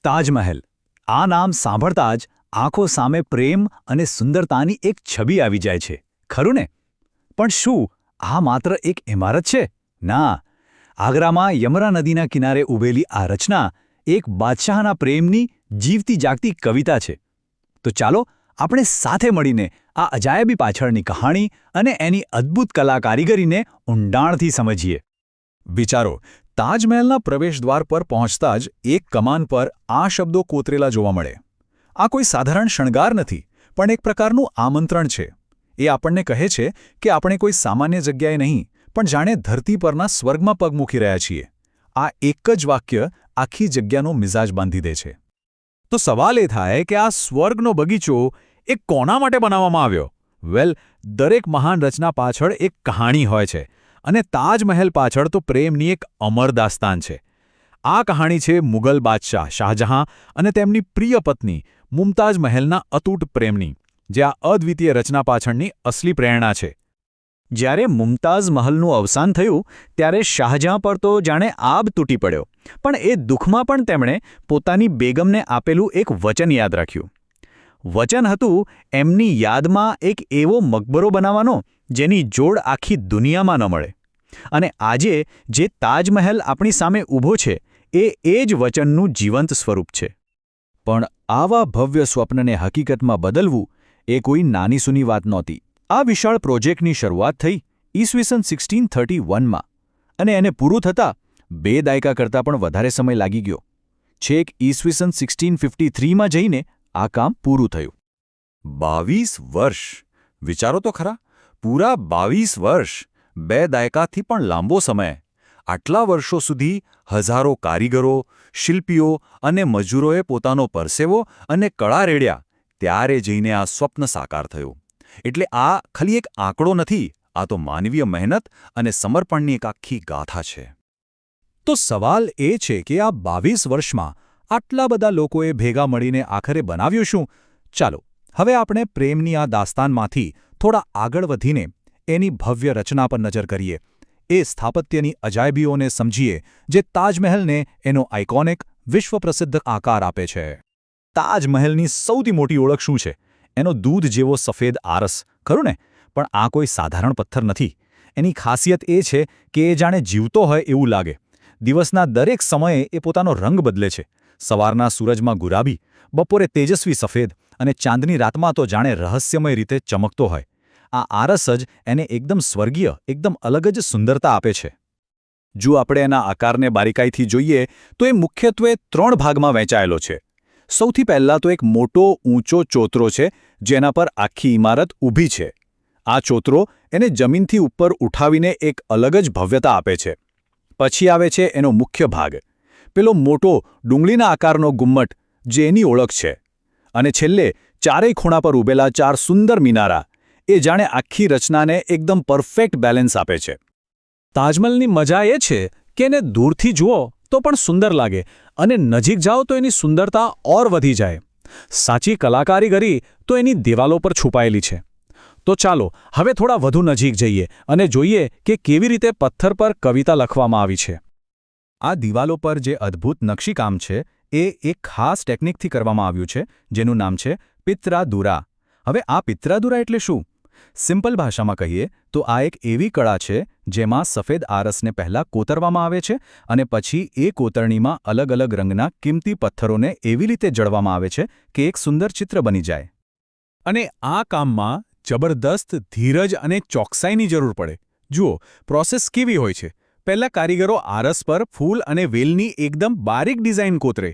તાજમહેલ આ નામ સાંભળતા જ આંખો સામે પ્રેમ અને સુંદરતાની એક છબી આવી જાય છે, ખરું ને? પણ શું આ માત્ર એક ઇમારત છે? ના, આગ્રામાં યમુના નદીના કિનારે ઊભેલી આ રચના એક બાદશાહના પ્રેમની જીવતી જાગતી કવિતા છે. તો ચાલો આપણે સાથે મળીને આ અજાયબી પાછળની કહાણી અને એની અદ્ભુત કલા કારીગરીને ઊંડાણથી સમજીએ. વિચારો, તાજમહેલના પ્રવેશદ્વાર પર પહોંચતા જ એક કમાન પર આ શબ્દો કોતરેલા જોવા મળે. આ કોઈ સાધારણ શણગાર નથી, પણ એક પ્રકારનું આમંત્રણ છે. એ આપણને કહે છે કે આપણે કોઈ સામાન્ય જગ્યાએ નહીં, પણ જાણે ધરતી પરના સ્વર્ગમાં પગ મૂકી રહ્યા છીએ. આ એક જ વાક્ય આખી જગ્યાનો મિજાજ બાંધી દે છે. તો સવાલ એ થાય કે આ સ્વર્ગનો બગીચો એ કોના માટે બનાવવામાં આવ્યો? વેલ, દરેક મહાન રચના પાછળ એક કહાણી હોય છે, અને તાજમહેલ પાછળ તો પ્રેમની એક અમર દાસ્તાન છે. આ કહાણી છે મુગલ બાદશાહ શાહજહાં અને તેમની પ્રિય પત્ની મુમતાઝ મહેલના અતૂટ પ્રેમની, જે આ અદ્વિતીય રચના પાછળની અસલી પ્રેરણા છે. જ્યારે મુમતાઝ મહલનું અવસાન થયું ત્યારે શાહજહાં પર તો જાણે આબ તૂટી પડ્યો, પણ એ દુઃખમાં પણ તેમણે પોતાની બેગમને આપેલું એક વચન યાદ રાખ્યું. વચન હતું એમની યાદમાં એક એવો મકબરો બનાવવાનો જેની જોડ આખી દુનિયામાં ન મળે. અને આજે જે તાજમહેલ આપણી સામે ઊભો છે એ જ વચનનું જીવંત સ્વરૂપ છે. પણ આવા ભવ્ય સ્વપ્નને હકીકતમાં બદલવું એ કોઈ નાની સૂની વાત નહોતી. આ વિશાળ પ્રોજેક્ટની શરૂઆત થઈ ઈસવીસન 1631માં, અને એને પૂરું થતાં 2 દાયકા કરતાં પણ વધારે સમય લાગી ગયો. છેક ઈસવીસન 1653માં જઈને આ કામ પૂરું થયું. 22 વર્ષ! વિચારો તો ખરા, પૂરા 22 વર્ષ! 2 દાયકાથી પણ લાંબો સમય. આટલા વર્ષો સુધી હજારો કારીગરો, શિલ્પીઓ અને મજૂરોએ પોતાનો પરસેવો અને કળા રેડ્યા, ત્યારે જઈને આ સ્વપ્ન સાકાર થયું. એટલે આ ખાલી એક આંકડો નથી, આ તો માનવીય મહેનત અને સમર્પણની એક આખી ગાથા છે. તો સવાલ એ છે કે આ 22 વર્ષમાં આટલા બધા લોકોએ ભેગા મળીને આખરે બનાવ્યું શું? ચાલો હવે આપણે પ્રેમની આ દાસ્તાનમાંથી થોડા આગળ વધીને એની ભવ્ય રચના પર નજર કરીએ. એ સ્થાપત્યની અજાયબીઓને સમજીએ જે તાજમહેલને એનો આઇકોનિક, વિશ્વપ્રસિદ્ધ આકાર આપે છે. તાજમહેલની સૌથી મોટી ઓળખ શું છે? એનો દૂધ જેવો સફેદ આરસ, ખરું ને? પણ આ કોઈ સાધારણ પથ્થર નથી. એની ખાસિયત એ છે કે એ જાણે જીવતો હોય એવું લાગે. દિવસના દરેક સમયે એ પોતાનો રંગ બદલે છે. સવારના સૂરજમાં ગુલાબી, બપોરે તેજસ્વી સફેદ, અને ચાંદની રાતમાં તો જાણે રહસ્યમય રીતે ચમકતો હોય. આ આરસ જ એને એકદમ સ્વર્ગીય, એકદમ અલગ જ સુંદરતા આપે છે. જો આપણે એના આકારને બારીકાઈથી જોઈએ તો એ મુખ્યત્વે 3 ભાગમાં વહેંચાયેલો છે. સૌથી પહેલાં તો એક મોટો ઊંચો ચોતરો છે જેના પર આખી ઇમારત ઊભી છે. આ ચોતરો એને જમીનથી ઉપર ઉઠાવીને એક અલગ જ ભવ્યતા આપે છે. પછી આવે છે એનો મુખ્ય ભાગ, પેલો મોટો ડુંગળીના આકારનો ગુમ્મટ જે એની ઓળખ છે. અને છેલ્લે ચારેય ખૂણા પર ઊભેલા 4 સુંદર મિનારા, એ જાણે આખી રચનાને એકદમ પરફેક્ટ બેલેન્સ આપે છે. તાજમહેલની મજા એ છે કે એને દૂરથી જુઓ તો પણ સુંદર લાગે, અને નજીક જાઓ તો એની સુંદરતા ઓર વધી જાય. સાચી કલાકારીગરી તો એની દિવાલો પર છુપાયેલી છે. તો ચાલો હવે થોડા વધુ નજીક જઈએ અને જોઈએ કે કેવી રીતે પથ્થર પર કવિતા લખવામાં આવી છે. આ દિવાલો પર જે અદ્ભુત નકશીકામ છે એ એક ખાસ ટેકનિકથી કરવામાં આવ્યું છે જેનું નામ છે પિત્રાદુરા. હવે આ પિત્રાદુરા એટલે શું? સિમ્પલ ભાષામાં કહીએ તો આ એક એવી કળા છે જેમાં સફેદ આરસને પહેલાં કોતરવામાં આવે છે અને પછી એ કોતરણીમાં અલગ અલગ રંગના કિંમતી પથ્થરોને એવી રીતે જડવામાં આવે છે કે એક સુંદર ચિત્ર બની જાય. અને આ કામમાં જબરદસ્ત ધીરજ અને ચોકસાઈની જરૂર પડે. જુઓ, પ્રોસેસ કેવી હોય છે. પહેલાં કારીગરો આરસ પર ફૂલ અને વેલની એકદમ બારીક ડિઝાઇન કોતરે.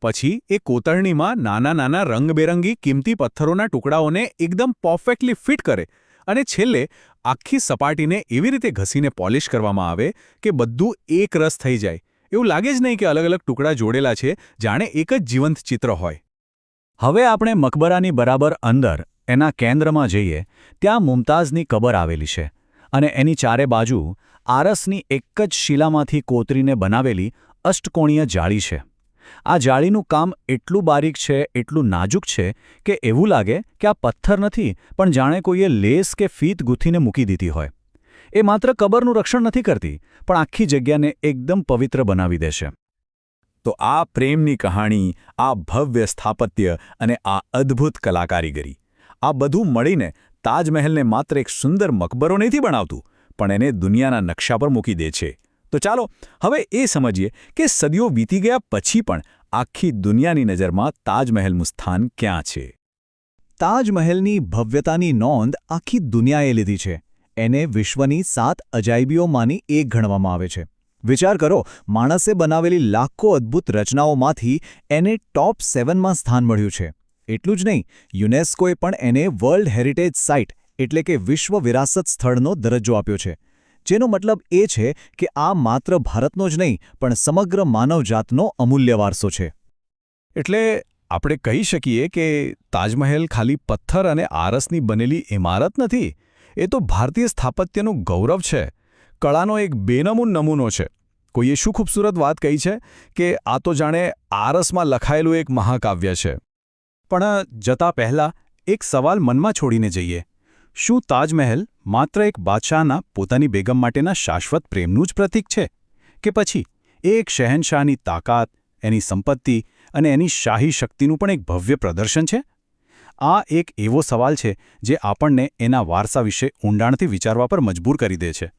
પછી એ કોતરણીમાં નાના નાના રંગબેરંગી કિંમતી પથ્થરોના ટુકડાઓને એકદમ પરફેક્ટલી ફિટ કરે, અને છેલ્લે આખી સપાટીને એવી રીતે ઘસીને પોલિશ કરવામાં આવે કે બધું એક રસ થઈ જાય. એવું લાગે જ નહીં કે અલગ અલગ ટુકડા જોડેલા છે, જાણે એક જ જીવંત ચિત્ર હોય. હવે આપણે મકબરાની બરાબર અંદર એના કેન્દ્રમાં જઈએ. ત્યાં મુમતાઝની કબર આવેલી છે, અને એની ચારે બાજુ આરસની એક જ શિલામાંથી કોતરીને બનાવેલી અષ્ટકોણીય જાળી છે. આ જાળીનું કામ એટલું બારીક છે, એટલું નાજુક છે કે એવું લાગે કે આ પથ્થર નથી, પણ જાણે કોઈએ લેસ કે ફીત ગૂંથીને મૂકી દીધી હોય. એ માત્ર કબરનું રક્ષણ નથી કરતી, પણ આખી જગ્યાને એકદમ પવિત્ર બનાવી દેશે. તો આ પ્રેમની કહાણી, આ ભવ્ય સ્થાપત્ય અને આ અદ્ભુત કલાકારીગરી, આ બધું મળીને તાજમહેલને માત્ર એક સુંદર મકબરો નથી બનાવતું, પણ એને દુનિયાના નકશા પર મૂકી દે છે. તો ચાલો હવે એ સમજીએ કે સદીઓ વીતી ગયા પછી પણ આખી દુનિયાની નજરમાં તાજમહેલનું સ્થાન ક્યાં છે. તાજમહેલની ભવ્યતાની નોંધ આખી દુનિયાએ લીધી છે. એને વિશ્વની 7 અજાયબીઓમાંની એક ગણવામાં આવે છે. વિચાર કરો, માણસે બનાવેલી લાખો અદ્ભુત રચનાઓમાંથી એને ટોપ 7માં સ્થાન મળ્યું છે. એટલું જ નહીં, યુનેસ્કોએ પણ એને વર્લ્ડ હેરિટેજ સાઇટ એટલે કે વિશ્વ વિરાસત સ્થળનો દરજ્જો આપ્યો છે. જેનો મતલબ એ છે કે આ માત્ર ભારતનો જ નહીં પણ સમગ્ર માનવજાતનો અમૂલ્ય વારસો છે. એટલે આપણે કહી શકીએ કે તાજમહેલ ખાલી પથ્થર અને આરસની બનેલી ઇમારત નથી. એ તો ભારતીય સ્થાપત્યનું ગૌરવ છે, કળાનો એક બેનમૂન નમૂનો છે. કોઈએ શું ખૂબસૂરત વાત કહી છે કે આ તો જાણે આરસમાં લખાયેલું એક મહાકાવ્ય છે. પણ જતા પહેલાં એક સવાલ મનમાં છોડીને જઈએ. શું તાજમહેલ માત્ર એક બાદશાહના પોતાની બેગમ માટેના શાશ્વત પ્રેમનું જ પ્રતીક છે, કે પછી એ એક શહેનશાહની તાકાત, એની સંપત્તિ અને એની શાહી શક્તિનું પણ એક ભવ્ય પ્રદર્શન છે? આ એક એવો સવાલ છે જે આપણને એના વારસા વિશે ઊંડાણથી વિચારવા પર મજબૂર કરી દે છે.